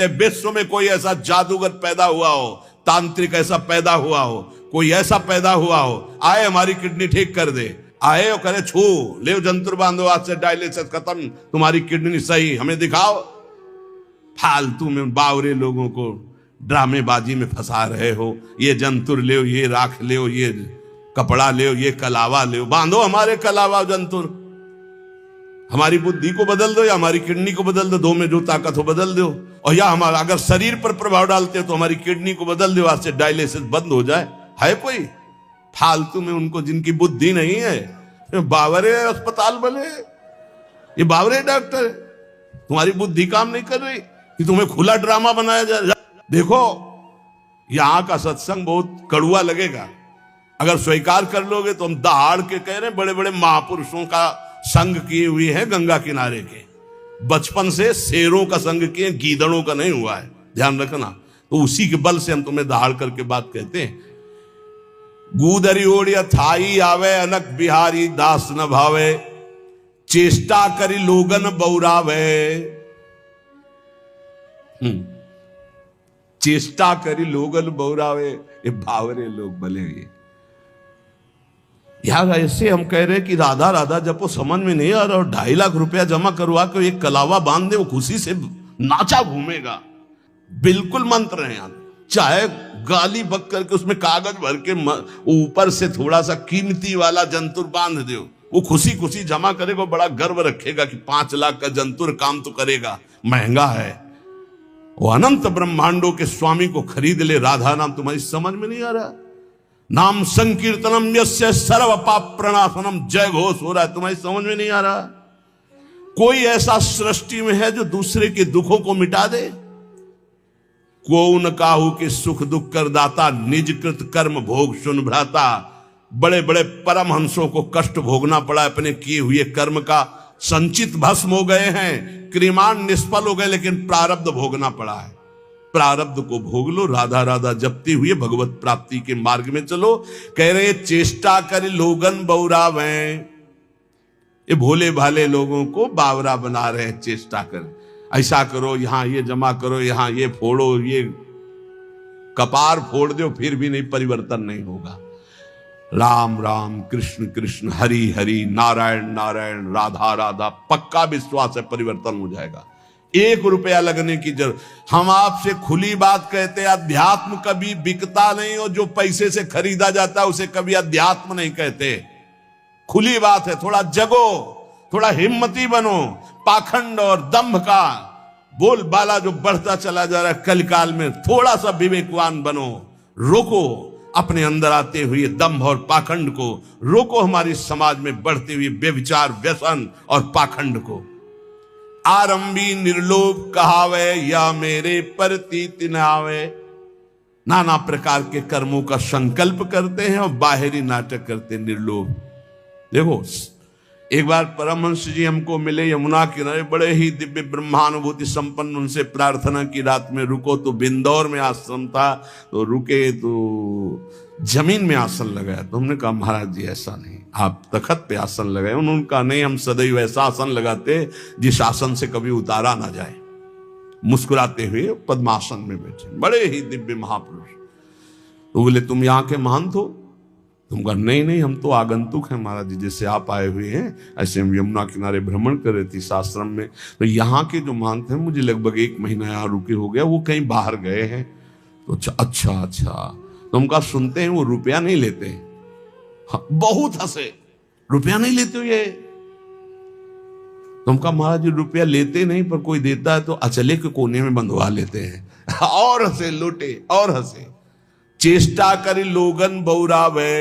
कहते विश्व में कोई ऐसा जादूगर पैदा हुआ हो, तांत्रिक ऐसा पैदा हुआ हो, कोई ऐसा पैदा हुआ हो, आए हमारी किडनी ठीक कर दे, आए और करे छू ले जंतुर बांधो, आज से डायलिसिस खत्म, तुम्हारी किडनी सही, हमें दिखाओ। फालतू में बावरे लोगों को ड्रामेबाजी में फंसा रहे हो। ये जंतुर ले, ये राख ले, ये कपड़ा ले, ये कलावा ले, बांधो हमारे कलावा जंतुर, हमारी बुद्धि को बदल दो या हमारी किडनी को बदल दो, दो में जो ताकत हो बदल दो। और या हमारा अगर शरीर पर प्रभाव डालते हो तो हमारी किडनी को बदल दो, आज से डायलिसिस बंद हो जाए। है कोई फालतू में उनको जिनकी बुद्धि नहीं है, बावरे अस्पताल बने, ये बावरे डॉक्टर, तुम्हारी बुद्धि काम नहीं कर रही कि तुम्हें खुला ड्रामा बनाया जाए। देखो यहां का सत्संग बहुत कड़ुआ लगेगा, अगर स्वीकार कर लोगे तो हम दहाड़ के कह रहे हैं, बड़े बड़े महापुरुषों का संग किए हुए हैं गंगा किनारे के, बचपन से शेरों का संग किए, गीदड़ों का नहीं हुआ है, ध्यान रखना। तो उसी के बल से हम तुम्हें दहाड़ करके बात कहते हैं। गूदरी ओढ़िया थाई आवे, अनक बिहारी दास न भावे, चेष्टा करी लोगन बौरावे। चेष्टा करी लोगन बौरावे, ये भावरे लोग भले हुए। यार ऐसे हम कह रहे कि राधा राधा जब वो समझ में नहीं आ रहा, और 2.5 लाख रुपया जमा करवा के एक कलावा बांध दे, वो खुशी से नाचा घूमेगा। बिल्कुल मंत्र है यार, चाहे गाली बक करके उसमें कागज भर के ऊपर से थोड़ा सा कीमती वाला जंतुर बांध दो, वो खुशी खुशी जमा करेगा, बड़ा गर्व रखेगा कि 5 लाख का जंतुर काम तो करेगा, महंगा है। वो अनंत ब्रह्मांडों के स्वामी को खरीद ले, राधा नाम तुम्हारी समझ में नहीं आ रहा। नाम संकीर्तनम यस्य सर्व पाप प्रणाशनम, जय घोष हो रहा है, तुम्हारी समझ में नहीं आ रहा। कोई ऐसा सृष्टि में है जो दूसरे के दुखों को मिटा दे? को न काहू के सुख दुख कर दाता, निज कृत कर्म भोग सुन भ्राता। बड़े बड़े परमहंसों को कष्ट भोगना पड़ा, अपने किए हुए कर्म का संचित भस्म हो गए हैं, क्रिमान निष्फल हो गए, लेकिन प्रारब्ध भोगना पड़ा है। प्रारब्ध को भोग लो, राधा राधा जपती हुई भगवत प्राप्ति के मार्ग में चलो। कह रहे चेष्टा कर लोगन बौरावे, ये भोले भाले लोगों को बावरा बना रहे हैं। चेष्टा कर, ऐसा करो, यहां ये जमा करो, यहां ये फोड़ो, ये कपार फोड़ दो, फिर भी नहीं, परिवर्तन नहीं होगा। राम राम कृष्ण कृष्ण हरि हरि नारायण नारायण राधा राधा, पक्का विश्वास है परिवर्तन हो जाएगा। 1 रुपया लगने की जरूरत। हम आपसे खुली बात कहते हैं, अध्यात्म कभी बिकता नहीं, और जो पैसे से खरीदा जाता है उसे कभी अध्यात्म नहीं कहते। खुली बात है, थोड़ा जगो, थोड़ा हिम्मती बनो। पाखंड और दंभ का बोलबाला जो बढ़ता चला जा रहा है कलकाल में, थोड़ा सा विवेकवान बनो, रोको अपने अंदर आते हुए दंभ और पाखंड को, रोको हमारी समाज में बढ़ते हुए व्यभिचार व्यसन और पाखंड को। आरंभी निर्लोभ कहावे, या मेरे प्रतीत न आवे। नाना प्रकार के कर्मों का संकल्प करते हैं और बाहरी नाटक करते हैं, निर्लोभ। देखो एक बार परमहंस जी हमको मिले यमुना किनारे, बड़े ही दिव्य ब्रह्मानुभूति संपन्न, उनसे प्रार्थना की रात में रुको, तो बिंदौर में आश्रम था, तो रुके तो जमीन में आसन लगाया। तो हमने कहा महाराज जी ऐसा नहीं, आप तखत पे आसन लगाए। उन्होंने कहा नहीं, हम सदैव ऐसा आसन लगाते जिस आसन से कभी उतारा ना जाए। मुस्कुराते हुए पद्मासन में बैठे, बड़े ही दिव्य महापुरुष। तो बोले तुम यहाँ के महंत हो? तुम कहा नहीं नहीं, हम तो आगंतुक हैं महाराज जी, जैसे आप आए हुए हैं ऐसे हम यमुना किनारे भ्रमण कर रहे थे इस आश्रम में। तो यहाँ के जो महंत हैं, मुझे लगभग 1 महीना यहाँ रुके हो गया, वो कहीं बाहर गए हैं। तो अच्छा तुम कहा सुनते हैं वो रुपया नहीं लेते? हाँ, बहुत हंसे, रुपया नहीं लेते हो ये? तुम कहा महाराज जी रुपया लेते नहीं, पर कोई देता है तो अचले के कोने में बंधवा लेते हैं। और हंसे, लूटे और हंसे। चेष्टा करी लोगन बौरावे,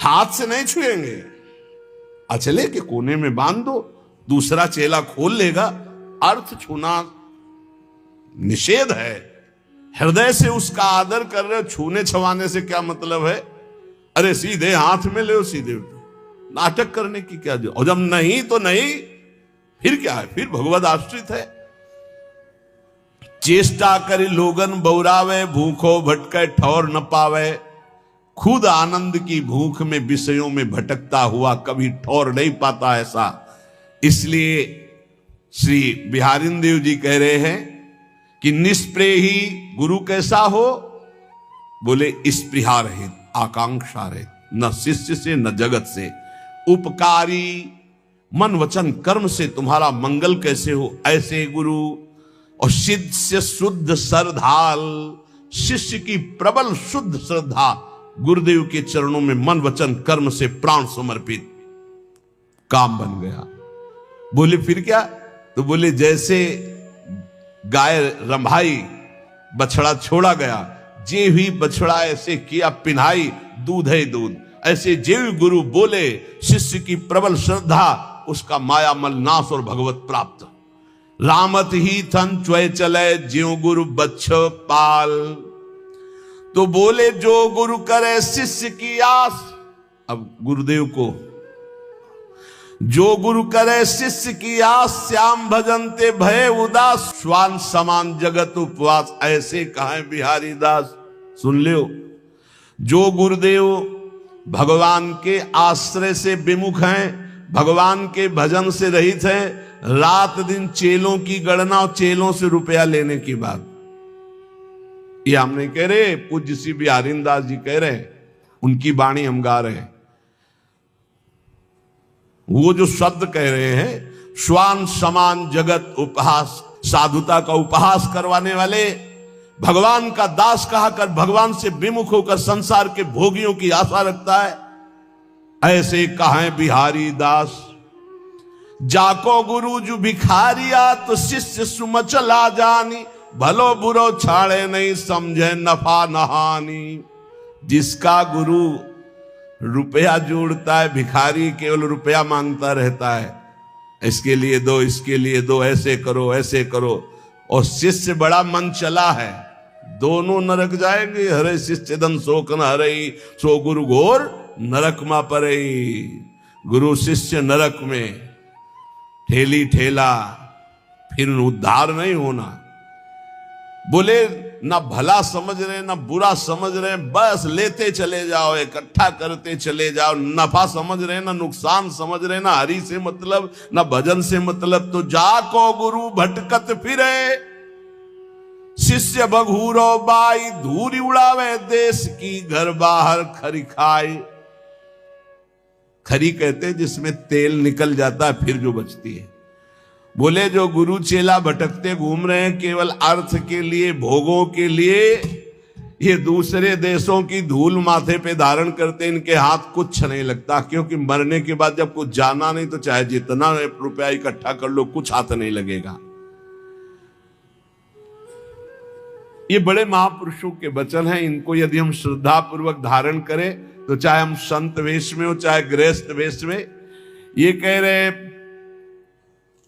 हाथ से नहीं छुएंगे, अचले के कोने में बांध दो, दूसरा चेला खोल लेगा। अर्थ छूना निषेध है, हृदय से उसका आदर कर रहे हो, छूने छवाने से क्या मतलब है? अरे सीधे हाथ में ले, सीधे नाटक करने की क्या जो, और जब नहीं तो नहीं, फिर क्या है? फिर भगवद आश्रित है। चेष्टा करी लोगन बौरावे, भूखो भटके ठौर न पावे। खुद आनंद की भूख में विषयों में भटकता हुआ कभी ठौर नहीं पाता ऐसा। इसलिए श्री बिहारिन देव जी कह रहे हैं कि निष्प्रेही गुरु कैसा हो? बोले स्पृहा रहित, आकांक्षा रहित, न शिष्य से न जगत से, उपकारी, मन वचन कर्म से तुम्हारा मंगल कैसे हो, ऐसे गुरु। और शिष्य शुद्ध श्रद्धाल, शिष्य की प्रबल शुद्ध श्रद्धा, गुरुदेव के चरणों में मन वचन कर्म से प्राण समर्पित, काम बन गया। बोले फिर क्या? तो बोले जैसे गाय रंभाई, बछड़ा छोड़ा गया, जे हुई बछड़ा ऐसे किया पिन्हाई, दूध है दूध, ऐसे जेव गुरु बोले, शिष्य की प्रबल श्रद्धा, उसका माया मल नाश और भगवत प्राप्त। रामत ही थन च्वय चले, ज्यों गुरु बच्छ पाल। तो बोले जो गुरु करे शिष्य की आस, अब गुरुदेव को, जो गुरु करे शिष्य की आस, श्याम भजनते भय उदास, श्वान समान जगत उपवास, ऐसे कहे बिहारी दास। सुन लो, जो गुरुदेव भगवान के आश्रय से विमुख हैं, भगवान के भजन से रहित हैं, रात दिन चेलों की गणना और चेलों से रुपया लेने की बात, ये हम नहीं कह रहे, पूज्य श्री बिहारी दास जी कह रहे, उनकी वाणी हम गा रहे हैं। वो जो शब्द कह रहे हैं, श्वान समान जगत उपहास, साधुता का उपहास करवाने वाले, भगवान का दास कहा कर भगवान से विमुख होकर संसार के भोगियों की आशा रखता है, ऐसे कहें बिहारी दास। जाको गुरु जो भिखारिया, तो शिष्य सुमचला जानी, भलो बुरो छाड़े नहीं, समझे नफा नहानी। जिसका गुरु रुपया जोड़ता है, भिखारी केवल रुपया मांगता रहता है, इसके लिए दो, इसके लिए दो, ऐसे करो ऐसे करो, और शिष्य बड़ा मन चला है, दोनों नरक जाएंगे। हरे शिष्य धन शोक न हरई, सो गुरु घोर नरक मा परई। गुरु शिष्य नरक में ठेली ठेला, फिर उद्धार नहीं होना। बोले ना भला समझ रहे ना बुरा समझ रहे, बस लेते चले जाओ, इकट्ठा करते चले जाओ, नफा समझ रहे ना नुकसान समझ रहे, ना हरि से मतलब ना भजन से मतलब। तो जाको गुरु भटकत फिरे, शिष्य बघूरो बाई, धूरी उड़ावे देश की, घर बाहर खरी खाई। खरी कहते जिसमें तेल निकल जाता है फिर जो बचती है। बोले जो गुरु चेला भटकते घूम रहे हैं केवल अर्थ के लिए, भोगों के लिए, ये दूसरे देशों की धूल माथे पे धारण करते, इनके हाथ कुछ नहीं लगता, क्योंकि मरने के बाद जब कुछ जाना नहीं तो चाहे जितना रुपया इकट्ठा कर लो, कुछ हाथ नहीं लगेगा। ये बड़े महापुरुषों के वचन हैं, इनको यदि हम श्रद्धा पूर्वक धारण करें तो चाहे हम संत वेश में हो चाहे गृहस्थ वेश में। ये कह रहे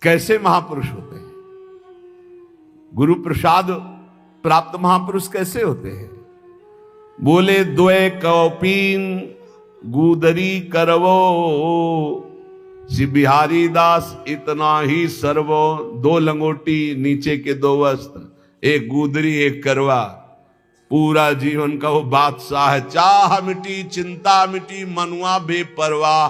कैसे महापुरुष होते हैं, गुरु प्रसाद प्राप्त महापुरुष कैसे होते हैं? बोले द्वय कौपीन गुदरी करवो, श्री बिहारी दास इतना ही सर्वो। दो लंगोटी नीचे के दो वस्त्र, एक गुदरी एक करवा, पूरा जीवन का वो बादशाह है। चाह मिटी चिंता मिटी, मनुआ बेपरवाह,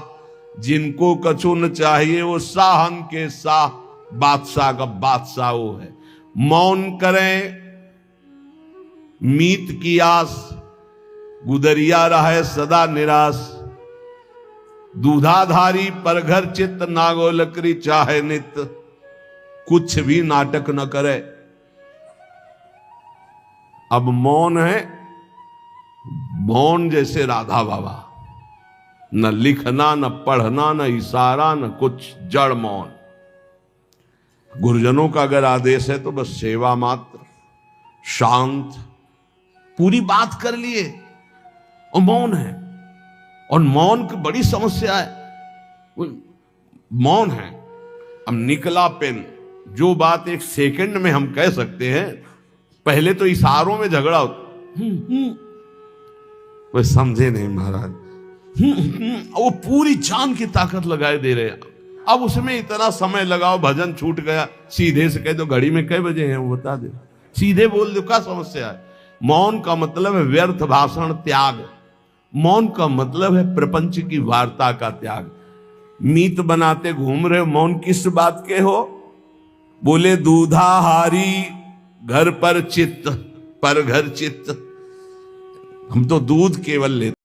जिनको कछु न चाहिए वो साहन के साह, बादशाह का बादशाह वो है। मौन करें मीत की आस, गुदरिया रहे सदा निराश। दूधाधारी पर घर चित्त, नागो लकड़ी चाहे नित, कुछ भी नाटक न करे। अब मौन है, मौन जैसे राधा बाबा, न लिखना न पढ़ना न इशारा न कुछ, जड़ मौन। गुरुजनों का अगर आदेश है तो बस सेवा मात्र, शांत, पूरी बात कर लिए और मौन है। और मौन की बड़ी समस्या है, मौन है। अब निकला पेन, जो बात एक सेकंड में हम कह सकते हैं, पहले तो इशारों में झगड़ा होता। वो समझे नहीं महाराज, वो पूरी जान की ताकत लगाए दे रहे। अब उसमें इतना समय लगाओ, भजन छूट गया, सीधे से कह दो घड़ी में कई बजे हैं वो बता दे, सीधे बोल दो, क्या समस्या है? मौन का मतलब है व्यर्थ भाषण त्याग, मौन का मतलब है प्रपंच की वार्ता का त्याग। मीत बनाते घूम रहे हो, मौन किस बात के हो? बोले दूधाहारी घर पर चित्त पर घर चित्त। हम तो दूध केवल लेते